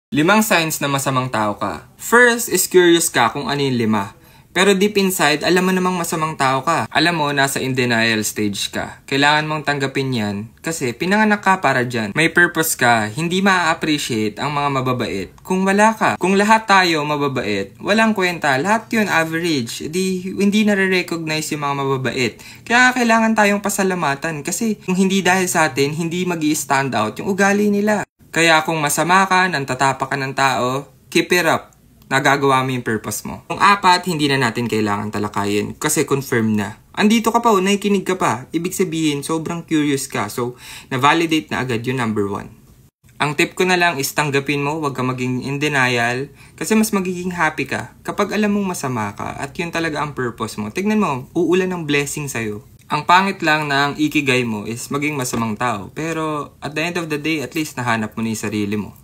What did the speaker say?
5 signs na masamang tao ka. First is curious ka kung ano yung 5. Pero deep inside, alam mo namang masamang tao ka. Alam mo, nasa in denial stage ka. Kailangan mong tanggapin yan kasi pinanganak ka para dyan. May purpose ka, hindi maa-appreciate ang mga mababait kung wala ka. Kung lahat tayo mababait, walang kwenta, lahat yun average. Hindi nare-recognize yung mga mababait. Kaya kailangan tayong pasalamatan kasi kung hindi dahil sa atin, hindi magi-stand out yung ugali nila. Kaya kung masama ka, nantatapak ka ng tao, keep it up. Nagagawa mo yung purpose mo. Kung 4, hindi na natin kailangan talakayin kasi confirm na. Andito ka pa o nakikinig ka pa. Ibig sabihin, sobrang curious ka. So, na-validate na agad yung number 1. Ang tip ko na lang is tanggapin mo, huwag ka maging in denial kasi mas magiging happy ka kapag alam mong masama ka at yun talaga ang purpose mo. Tignan mo, uulan ng blessing sa'yo. Ang pangit lang na ang ikigai mo is maging masamang tao. Pero at the end of the day, at least nahanap mo na yung sarili mo.